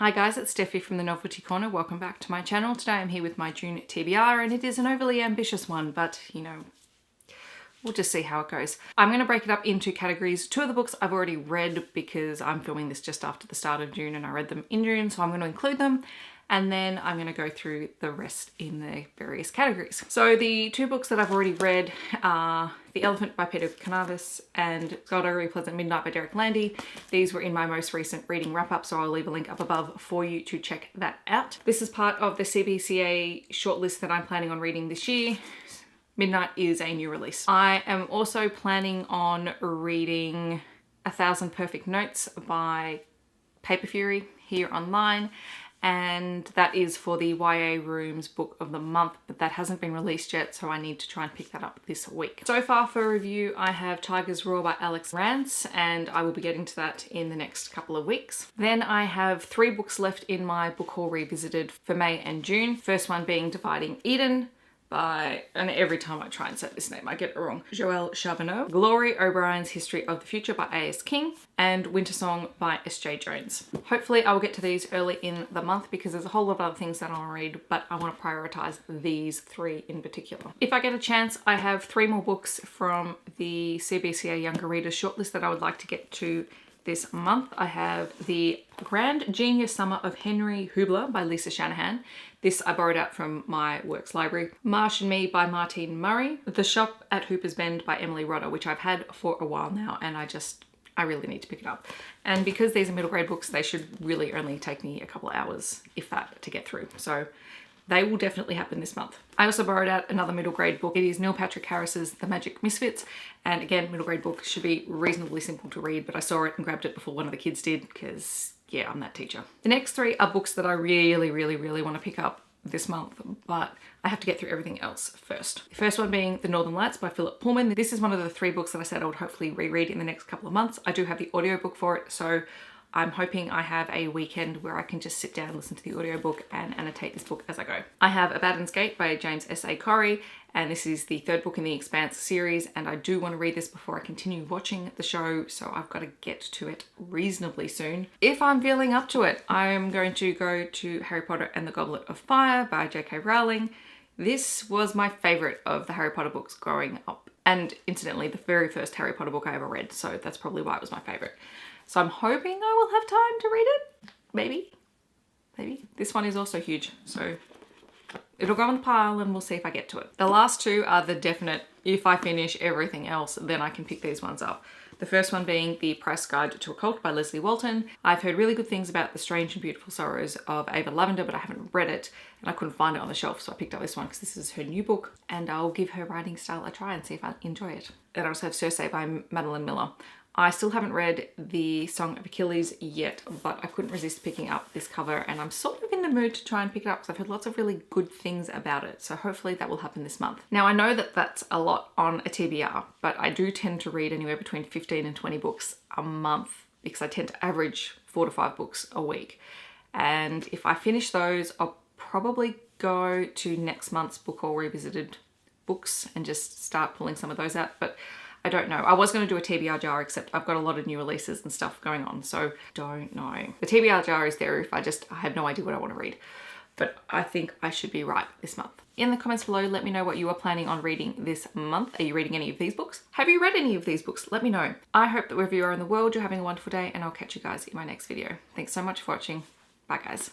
Hi guys, it's Steffi from the Novelty Corner. Welcome back to my channel. Today I'm here with my June TBR and it is an overly ambitious one, but you know, we'll just see how it goes. I'm going to break it up into categories. Two of the books I've already read because I'm filming this just after the start of June and I read them in June, so I'm going to include them. And then I'm going to go through the rest in the various categories. So the two books that I've already read are The Elephant by Peter Canavis and Skullduggery Pleasant Midnight by Derek Landy. These were in my most recent reading wrap-up, so I'll leave a link up above for you to check that out. This is part of the CBCA shortlist that I'm planning on reading this year. Midnight is a new release. I am also planning on reading 1,000 Perfect Notes by Paper Fury here online. And that is for the YA Rooms Book of the Month, but that hasn't been released yet, so I need to try and pick that up this week. So far for review, I have Tiger's Roar by Alex Rance, and I will be getting to that in the next couple of weeks. Then I have 3 books left in my book haul revisited for May and June. First one being Dividing Eden by, and every time I try and say this name I get it wrong, Joelle Charbonneau, Glory O'Brien's History of the Future by A.S. King, and Winter Song by S.J. Jones. Hopefully I will get to these early in the month because there's a whole lot of other things that I want to read, but I want to prioritize these 3 in particular. If I get a chance, I have 3 more books from the CBCA Younger Readers shortlist that I would like to get to this month. I have The Grand Genius Summer of Henry Hubler by Lisa Shanahan. This I borrowed out from my works library. Marsh and Me by Martine Murray. The Shop at Hooper's Bend by Emily Rodder, which I've had for a while now and I really need to pick it up. And because these are middle grade books, they should really only take me a couple of hours, if that, to get through. So they will definitely happen this month. I also borrowed out another middle grade book. It is Neil Patrick Harris's The Magic Misfits. And again, middle grade book should be reasonably simple to read, but I saw it and grabbed it before one of the kids did because, yeah, I'm that teacher. The next 3 are books that I really want to pick up this month, but I have to get through everything else first. The first one being The Northern Lights by Philip Pullman. This is one of the 3 books that I said I would hopefully reread in the next couple of months. I do have the audiobook for it, so I'm hoping I have a weekend where I can just sit down, listen to the audiobook and annotate this book as I go. I have Abaddon's Gate by James S.A. Corey, and this is the 3rd book in the Expanse series, and I do want to read this before I continue watching the show, so I've got to get to it reasonably soon. If I'm feeling up to it, I'm going to go to Harry Potter and the Goblet of Fire by J.K. Rowling. This was my favourite of the Harry Potter books growing up, and incidentally the very first Harry Potter book I ever read, so that's probably why it was my favourite. So I'm hoping I will have time to read it. Maybe. This one is also huge, so it'll go on the pile and we'll see if I get to it. The last 2 are the definite, if I finish everything else, then I can pick these ones up. The first one being The Price Guide to a Cult by Leslie Walton. I've heard really good things about The Strange and Beautiful Sorrows of Ava Lavender, but I haven't read it and I couldn't find it on the shelf, so I picked up this one because this is her new book and I'll give her writing style a try and see if I enjoy it. And I also have Circe by Madeline Miller. I still haven't read The Song of Achilles yet, but I couldn't resist picking up this cover and I'm sort of in the mood to try and pick it up because I've heard lots of really good things about it. So hopefully that will happen this month. Now I know that that's a lot on a TBR, but I do tend to read anywhere between 15 and 20 books a month because I tend to average 4 to 5 books a week. And if I finish those, I'll probably go to next month's book haul revisited books and just start pulling some of those out. But I don't know. I was going to do a TBR jar, except I've got a lot of new releases and stuff going on, so don't know. The TBR jar is there if I have no idea what I want to read, but I think I should be right this month. In the comments below, let me know what you are planning on reading this month. Are you reading any of these books? Have you read any of these books? Let me know. I hope that wherever you are in the world, you're having a wonderful day, and I'll catch you guys in my next video. Thanks so much for watching. Bye guys.